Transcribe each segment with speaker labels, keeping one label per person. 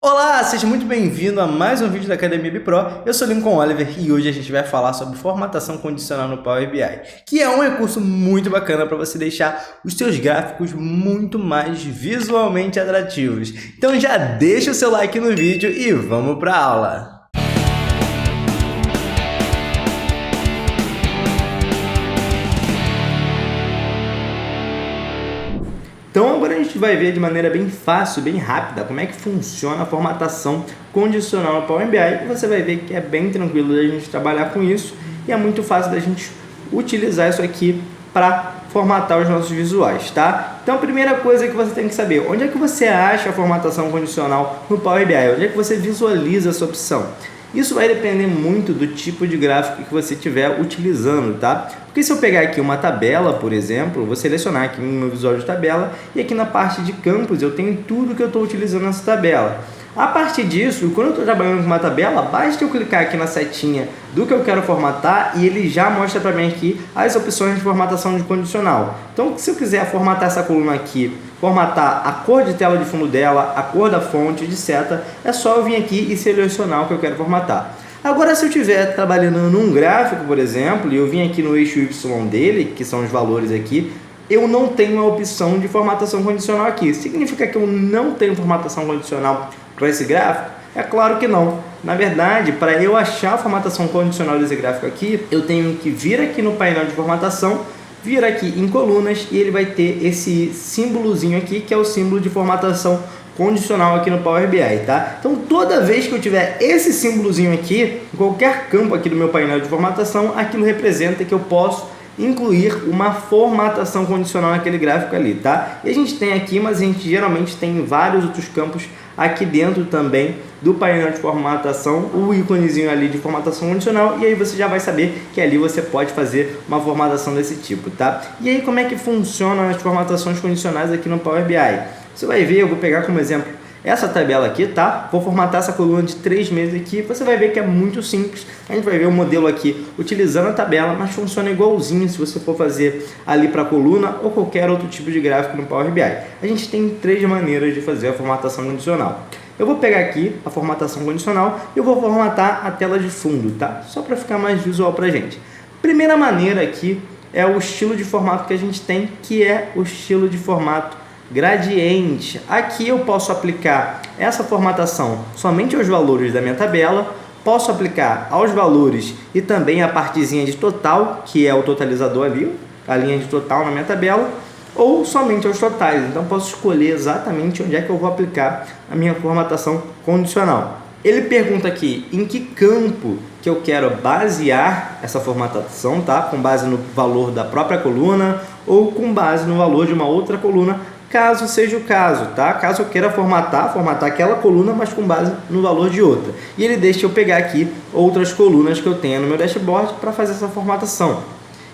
Speaker 1: Olá, seja muito bem-vindo a mais um vídeo da Academia BPro. Eu sou Lincoln Oliver e hoje a gente vai falar sobre formatação condicional no Power BI, que é um recurso muito bacana para você deixar os seus gráficos muito mais visualmente atrativos. Então já deixa o seu like no vídeo e vamos para a aula! Então agora a gente vai ver de maneira bem fácil, bem rápida, como é que funciona a formatação condicional no Power BI. E você vai ver que é bem tranquilo da gente trabalhar com isso e é muito fácil da gente utilizar isso aqui para formatar os nossos visuais, tá? Então a primeira coisa que você tem que saber, onde é que você acha a formatação condicional no Power BI? Onde é que você visualiza essa opção? Isso vai depender muito do tipo de gráfico que você estiver utilizando, tá? Porque se eu pegar aqui uma tabela, por exemplo, vou selecionar aqui no meu visual de tabela e aqui na parte de campos eu tenho tudo que eu estou utilizando nessa tabela. A partir disso, quando eu estou trabalhando com uma tabela, basta eu clicar aqui na setinha do que eu quero formatar e ele já mostra para mim aqui as opções de formatação de condicional. Então, se eu quiser formatar essa coluna aqui, formatar a cor de tela de fundo dela, a cor da fonte, de seta, é só eu vir aqui e selecionar o que eu quero formatar. Agora, se eu estiver trabalhando num gráfico, por exemplo, e eu vim aqui no eixo Y dele, que são os valores aqui, eu não tenho a opção de formatação condicional aqui. Significa que eu não tenho formatação condicional para esse gráfico? É claro que não. Na verdade, para eu achar a formatação condicional desse gráfico aqui, eu tenho que vir aqui no painel de formatação, vir aqui em colunas e ele vai ter esse símbolozinho aqui, que é o símbolo de formatação condicional aqui no Power BI, tá? Então, toda vez que eu tiver esse símbolozinho aqui, em qualquer campo aqui do meu painel de formatação, aquilo representa que eu posso incluir uma formatação condicional naquele gráfico ali, tá? E a gente tem aqui, mas a gente geralmente tem vários outros campos aqui dentro também do painel de formatação, o íconezinho ali de formatação condicional, e aí você já vai saber que ali você pode fazer uma formatação desse tipo, tá? E aí como é que funcionam as formatações condicionais aqui no Power BI? Você vai ver, eu vou pegar como exemplo essa tabela aqui, tá? Vou formatar essa coluna de 3 meses aqui, você vai ver que é muito simples. A gente vai ver o modelo aqui utilizando a tabela, mas funciona igualzinho se você for fazer ali para a coluna ou qualquer outro tipo de gráfico no Power BI. A gente tem 3 maneiras de fazer a formatação condicional. Eu vou pegar aqui a formatação condicional e eu vou formatar a tela de fundo, tá? Só para ficar mais visual para a gente. Primeira maneira aqui é o estilo de formato que a gente tem, que é o estilo de formato gradiente. Aqui eu posso aplicar essa formatação somente aos valores da minha tabela, posso aplicar aos valores e também a partezinha de total, que é o totalizador ali, a linha de total na minha tabela, ou somente aos totais. Então posso escolher exatamente onde é que eu vou aplicar a minha formatação condicional. Ele pergunta aqui em que campo que eu quero basear essa formatação, tá? Com base no valor da própria coluna ou com base no valor de uma outra coluna, caso seja o caso, tá? Caso eu queira formatar aquela coluna, mas com base no valor de outra. E ele deixa eu pegar aqui outras colunas que eu tenho no meu dashboard para fazer essa formatação.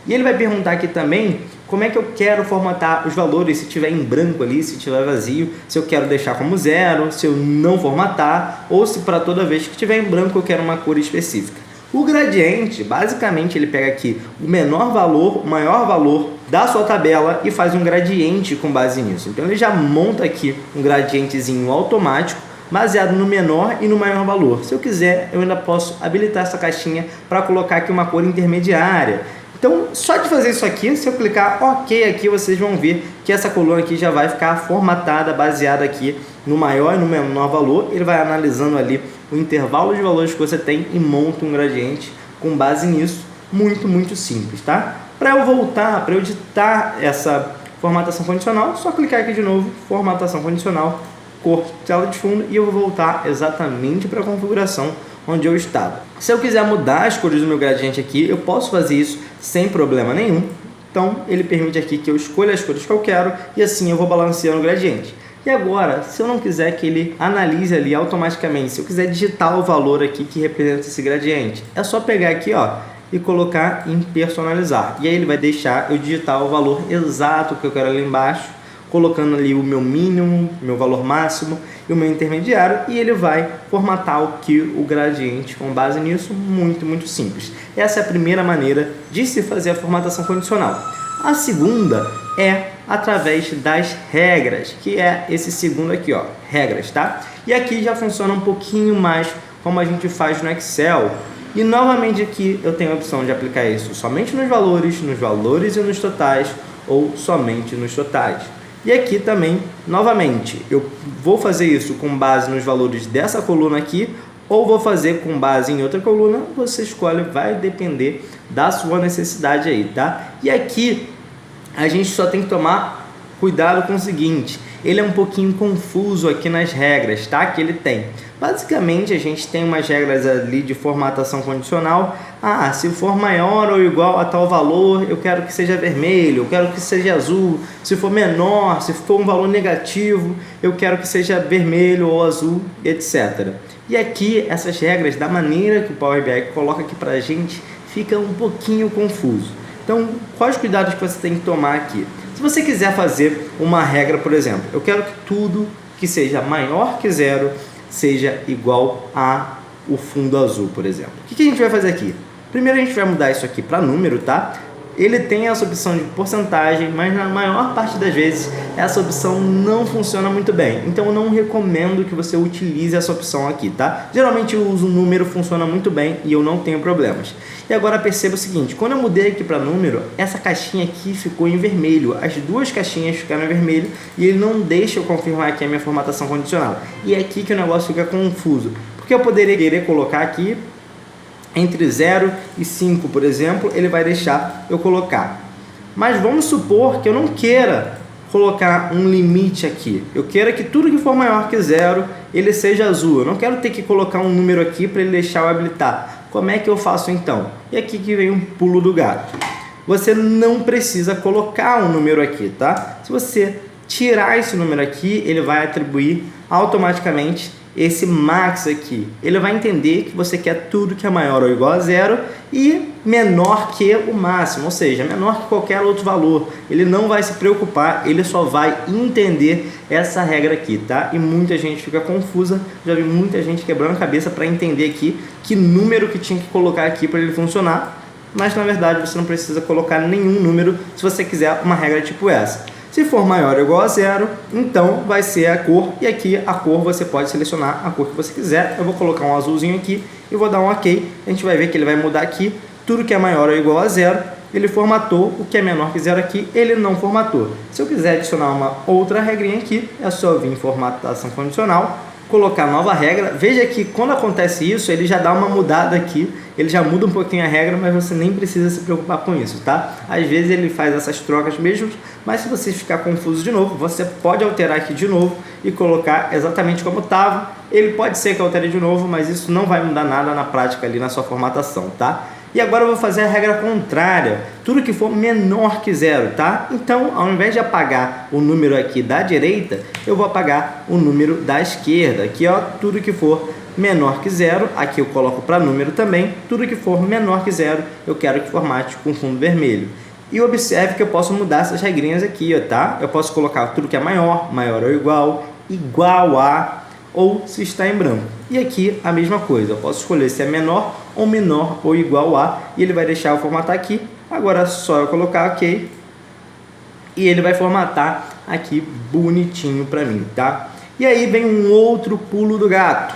Speaker 1: E ele vai perguntar aqui também como é que eu quero formatar os valores, se tiver em branco ali, se tiver vazio, se eu quero deixar como 0, se eu não formatar, ou se para toda vez que tiver em branco eu quero uma cor específica. O gradiente, basicamente, ele pega aqui o menor valor, o maior valor da sua tabela e faz um gradiente com base nisso. Então ele já monta aqui um gradientezinho automático baseado no menor e no maior valor. Se eu quiser, eu ainda posso habilitar essa caixinha para colocar aqui uma cor intermediária. Então, só de fazer isso aqui, se eu clicar OK aqui, vocês vão ver que essa coluna aqui já vai ficar formatada, baseada aqui no maior e no menor valor. Ele vai analisando ali o intervalo de valores que você tem e monta um gradiente com base nisso. Muito simples, tá? Para eu voltar, para eu editar essa formatação condicional, só clicar aqui de novo, formatação condicional, cor, tela de fundo, e eu vou voltar exatamente para a configuração onde eu estava. Se eu quiser mudar as cores do meu gradiente aqui, eu posso fazer isso sem problema nenhum. Então, ele permite aqui que eu escolha as cores que eu quero e assim eu vou balanceando o gradiente. E agora, se eu não quiser que ele analise ali automaticamente, se eu quiser digitar o valor aqui que representa esse gradiente, é só pegar aqui, ó, e colocar em personalizar. E aí ele vai deixar eu digitar o valor exato que eu quero ali embaixo, colocando ali o meu mínimo, meu valor máximo e o meu intermediário, e ele vai formatar o gradiente com base nisso. Muito simples. Essa é a primeira maneira de se fazer a formatação condicional. A segunda é através das regras, que é esse segundo aqui, ó, regras, tá? E aqui já funciona um pouquinho mais como a gente faz no Excel. E novamente aqui eu tenho a opção de aplicar isso somente nos valores e nos totais, ou somente nos totais. E aqui também, novamente, eu vou fazer isso com base nos valores dessa coluna aqui, ou vou fazer com base em outra coluna, você escolhe, vai depender da sua necessidade aí, tá? E aqui a gente só tem que tomar cuidado com o seguinte, ele é um pouquinho confuso aqui nas regras, tá? Que ele tem. Basicamente, a gente tem umas regras ali de formatação condicional. Ah, se for maior ou igual a tal valor, eu quero que seja vermelho, eu quero que seja azul. Se for menor, se for um valor negativo, eu quero que seja vermelho ou azul, etc. E aqui, essas regras, da maneira que o Power BI coloca aqui pra gente, fica um pouquinho confuso. Então, quais os cuidados que você tem que tomar aqui? Se você quiser fazer uma regra, por exemplo, eu quero que tudo que seja maior que zero seja igual a o fundo azul, por exemplo. O que a gente vai fazer aqui? Primeiro a gente vai mudar isso aqui para número, tá? Ele tem essa opção de porcentagem, mas na maior parte das vezes essa opção não funciona muito bem. Então eu não recomendo que você utilize essa opção aqui, tá? Geralmente eu uso número, funciona muito bem e eu não tenho problemas. E agora perceba o seguinte, quando eu mudei aqui para número, essa caixinha aqui ficou em vermelho. As duas caixinhas ficaram em vermelho e ele não deixa eu confirmar aqui a minha formatação condicional. E é aqui que o negócio fica confuso. Porque eu poderia querer colocar aqui entre 0 e 5, por exemplo, ele vai deixar eu colocar. Mas vamos supor que eu não queira colocar um limite aqui. Eu quero que tudo que for maior que 0, ele seja azul. Eu não quero ter que colocar um número aqui para ele deixar eu habilitar. Como é que eu faço então? E aqui que vem um pulo do gato. Você não precisa colocar um número aqui, tá? Se você tirar esse número aqui, ele vai atribuir automaticamente esse max aqui. Ele vai entender que você quer tudo que é maior ou igual a zero e menor que o máximo, ou seja, menor que qualquer outro valor. Ele não vai se preocupar, ele só vai entender essa regra aqui, tá? E muita gente fica confusa, já vi muita gente quebrando a cabeça para entender aqui que número que tinha que colocar aqui para ele funcionar, mas na verdade você não precisa colocar nenhum número se você quiser uma regra tipo essa. Se for maior ou igual a zero, então vai ser a cor, e aqui a cor você pode selecionar a cor que você quiser. Eu vou colocar um azulzinho aqui e vou dar um OK. A gente vai ver que ele vai mudar aqui, tudo que é maior ou igual a zero, ele formatou, o que é menor que zero aqui, ele não formatou. Se eu quiser adicionar uma outra regrinha aqui, é só vir em formatação condicional, colocar nova regra. Veja que quando acontece isso, ele já dá uma mudada aqui, ele já muda um pouquinho a regra, mas você nem precisa se preocupar com isso, tá? Às vezes ele faz essas trocas mesmo, mas se você ficar confuso de novo, você pode alterar aqui de novo e colocar exatamente como estava. Ele pode ser que altere de novo, mas isso não vai mudar nada na prática ali na sua formatação, tá? E agora eu vou fazer a regra contrária, tudo que for menor que zero, tá? Então, ao invés de apagar o número aqui da direita, eu vou apagar o número da esquerda. Aqui, ó, tudo que for menor que zero, aqui eu coloco para número também, tudo que for menor que zero, eu quero que formate com fundo vermelho. E observe que eu posso mudar essas regrinhas aqui, ó, tá? Eu posso colocar tudo que é maior, maior ou igual, igual a, ou se está em branco. E aqui a mesma coisa, eu posso escolher se é menor ou igual a, e ele vai deixar eu formatar aqui. Agora é só eu colocar OK, e ele vai formatar aqui bonitinho para mim, tá? E aí vem um outro pulo do gato.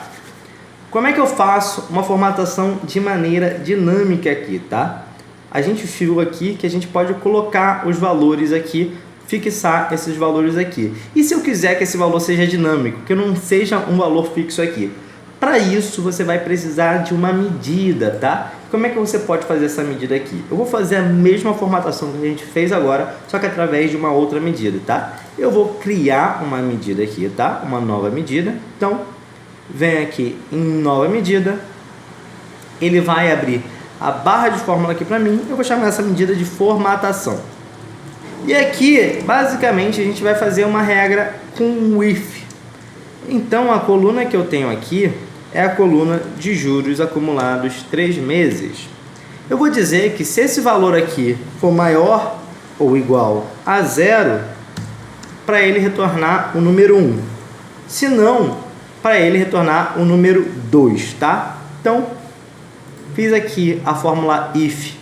Speaker 1: Como é que eu faço uma formatação de maneira dinâmica aqui, tá? A gente viu aqui que a gente pode colocar os valores aqui, fixar esses valores aqui. E se eu quiser que esse valor seja dinâmico, que não seja um valor fixo aqui? Para isso, você vai precisar de uma medida, tá? Como é que você pode fazer essa medida aqui? Eu vou fazer a mesma formatação que a gente fez agora, só que através de uma outra medida, tá? Eu vou criar uma medida aqui, tá? Uma nova medida. Então, vem aqui em nova medida, ele vai abrir a barra de fórmula aqui para mim, eu vou chamar essa medida de formatação. E aqui, basicamente, a gente vai fazer uma regra com o if. Então, a coluna que eu tenho aqui é a coluna de juros acumulados 3 meses. Eu vou dizer que se esse valor aqui for maior ou igual a zero, para ele retornar o número 1. Se não, para ele retornar o número 2, tá? Então, fiz aqui a fórmula if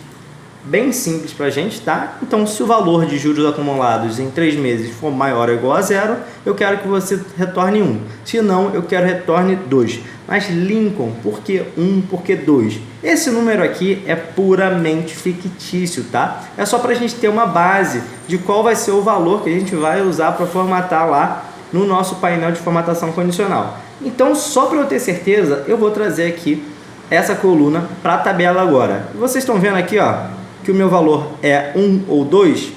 Speaker 1: bem simples para a gente, tá? Então, se o valor de juros acumulados em 3 meses for maior ou igual a zero, eu quero que você retorne 1. Se não, eu quero retorne 2. Mas, Lincoln, por que 1? Por que 2? Esse número aqui é puramente fictício, tá? É só para a gente ter uma base de qual vai ser o valor que a gente vai usar para formatar lá no nosso painel de formatação condicional. Então, só para eu ter certeza, eu vou trazer aqui essa coluna para a tabela agora. Vocês estão vendo aqui, ó, que o meu valor é 1 ou 2,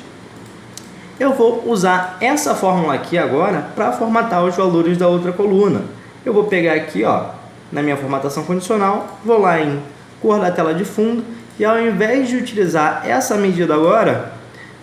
Speaker 1: eu vou usar essa fórmula aqui agora para formatar os valores da outra coluna. Eu vou pegar aqui, ó, na minha formatação condicional, vou lá em cor da tela de fundo e ao invés de utilizar essa medida agora,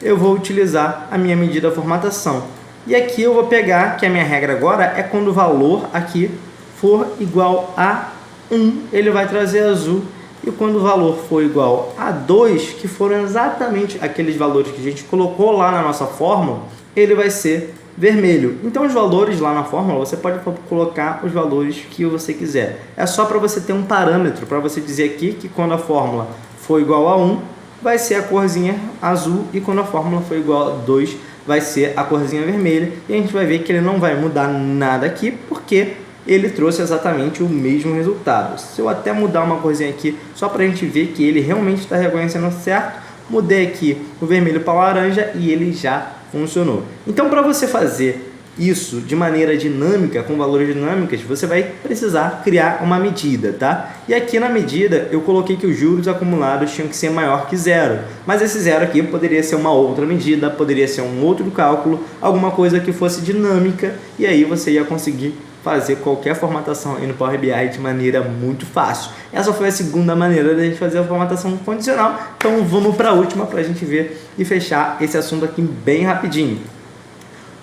Speaker 1: eu vou utilizar a minha medida formatação. E aqui eu vou pegar, que a minha regra agora é quando o valor aqui for igual a 1, ele vai trazer azul. E quando o valor for igual a 2, que foram exatamente aqueles valores que a gente colocou lá na nossa fórmula, ele vai ser vermelho. Então os valores lá na fórmula, você pode colocar os valores que você quiser. É só para você ter um parâmetro, para você dizer aqui que quando a fórmula for igual a 1, vai ser a corzinha azul, e quando a fórmula for igual a 2, vai ser a corzinha vermelha. E a gente vai ver que ele não vai mudar nada aqui, porque ele trouxe exatamente o mesmo resultado. Se eu até mudar uma coisinha aqui, só para a gente ver que ele realmente está reconhecendo certo, mudei aqui o vermelho para o laranja e ele já funcionou. Então, para você fazer isso de maneira dinâmica, com valores dinâmicos, você vai precisar criar uma medida, tá? E aqui na medida eu coloquei que os juros acumulados tinham que ser maior que zero, mas esse zero aqui poderia ser uma outra medida, poderia ser um outro cálculo, alguma coisa que fosse dinâmica, e aí você ia conseguir fazer qualquer formatação aí no Power BI de maneira muito fácil. Essa foi a segunda maneira da gente fazer a formatação condicional. Então vamos para a última para a gente ver e fechar esse assunto aqui bem rapidinho.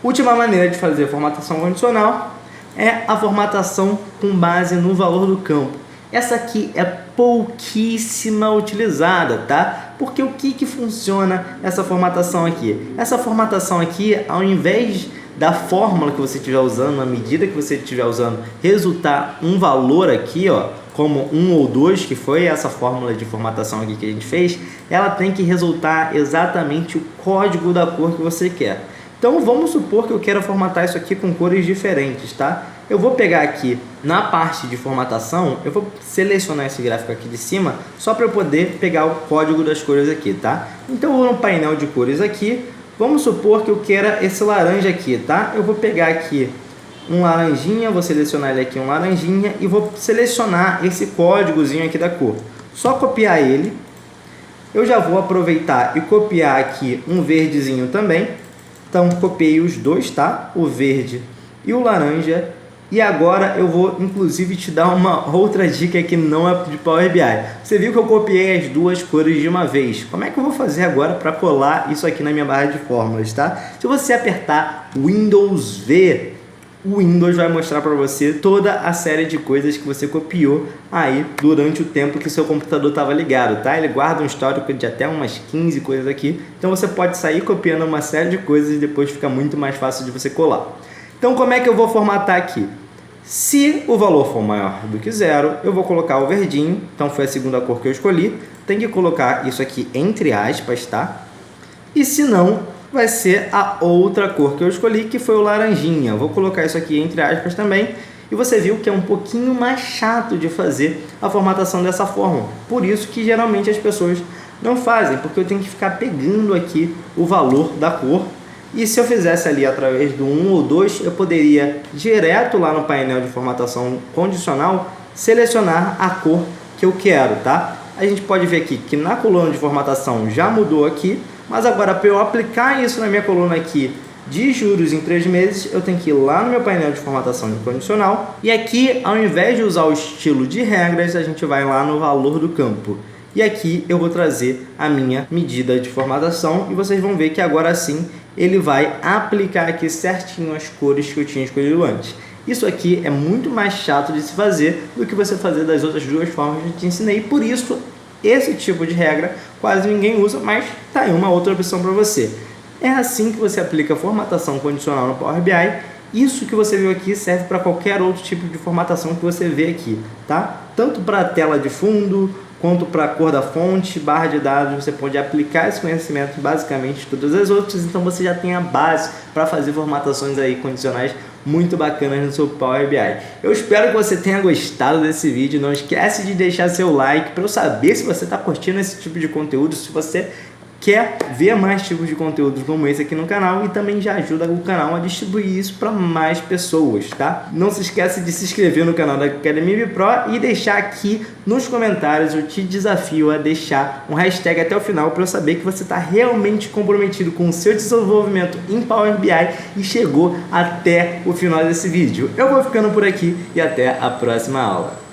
Speaker 1: Última maneira de fazer a formatação condicional é a formatação com base no valor do campo. Essa aqui é pouquíssima utilizada, tá? Porque o que funciona essa formatação aqui? Essa formatação aqui, ao invés da fórmula que você estiver usando, a medida que você estiver usando, resultar um valor aqui, ó, como 1 ou 2, que foi essa fórmula de formatação aqui que a gente fez, ela tem que resultar exatamente o código da cor que você quer. Então vamos supor que eu quero formatar isso aqui com cores diferentes, tá? Eu vou pegar aqui na parte de formatação, eu vou selecionar esse gráfico aqui de cima, só para eu poder pegar o código das cores aqui, tá? Então eu vou no painel de cores aqui, vamos supor que eu queira esse laranja aqui, tá? Eu vou pegar aqui um laranjinha, vou selecionar ele aqui, um laranjinha, e vou selecionar esse códigozinho aqui da cor. Só copiar ele. Eu já vou aproveitar e copiar aqui um verdezinho também. Então, copiei os dois, tá? O verde e o laranja. E agora eu vou, inclusive, te dar uma outra dica que não é de Power BI. Você viu que eu copiei as duas cores de uma vez. Como é que eu vou fazer agora para colar isso aqui na minha barra de fórmulas, tá? Se você apertar Windows V, o Windows vai mostrar para você toda a série de coisas que você copiou aí durante o tempo que o seu computador estava ligado, tá? Ele guarda um histórico de até umas 15 coisas aqui. Então você pode sair copiando uma série de coisas e depois fica muito mais fácil de você colar. Então como é que eu vou formatar aqui? Se o valor for maior do que zero, eu vou colocar o verdinho. Então foi a segunda cor que eu escolhi. Tem que colocar isso aqui entre aspas, tá? E se não, vai ser a outra cor que eu escolhi, que foi o laranjinha. Eu vou colocar isso aqui entre aspas também. E você viu que é um pouquinho mais chato de fazer a formatação dessa forma. Por isso que geralmente as pessoas não fazem, porque eu tenho que ficar pegando aqui o valor da cor. E se eu fizesse ali através do 1 ou 2, eu poderia direto lá no painel de formatação condicional selecionar a cor que eu quero, tá? A gente pode ver aqui que na coluna de formatação já mudou aqui, mas agora para eu aplicar isso na minha coluna aqui de juros em 3 meses, eu tenho que ir lá no meu painel de formatação condicional e aqui, ao invés de usar o estilo de regras, a gente vai lá no valor do campo. E aqui eu vou trazer a minha medida de formatação e vocês vão ver que agora sim ele vai aplicar aqui certinho as cores que eu tinha escolhido antes. Isso aqui é muito mais chato de se fazer do que você fazer das outras duas formas que eu te ensinei. Por isso, esse tipo de regra quase ninguém usa, mas tá aí uma outra opção para você. É assim que você aplica a formatação condicional no Power BI. Isso que você viu aqui serve para qualquer outro tipo de formatação que você vê aqui, tá? Tanto para a tela de fundo, quanto para a cor da fonte, barra de dados, você pode aplicar esse conhecimento basicamente em todas as outras, então você já tem a base para fazer formatações aí condicionais muito bacanas no seu Power BI. Eu espero que você tenha gostado desse vídeo, não esquece de deixar seu like para eu saber se você está curtindo esse tipo de conteúdo, se você quer ver mais tipos de conteúdos como esse aqui no canal, e também já ajuda o canal a distribuir isso para mais pessoas, tá? Não se esqueça de se inscrever no canal da Academy Pro e deixar aqui nos comentários, eu te desafio a deixar um hashtag até o final para eu saber que você está realmente comprometido com o seu desenvolvimento em Power BI e chegou até o final desse vídeo. Eu vou ficando por aqui e até a próxima aula.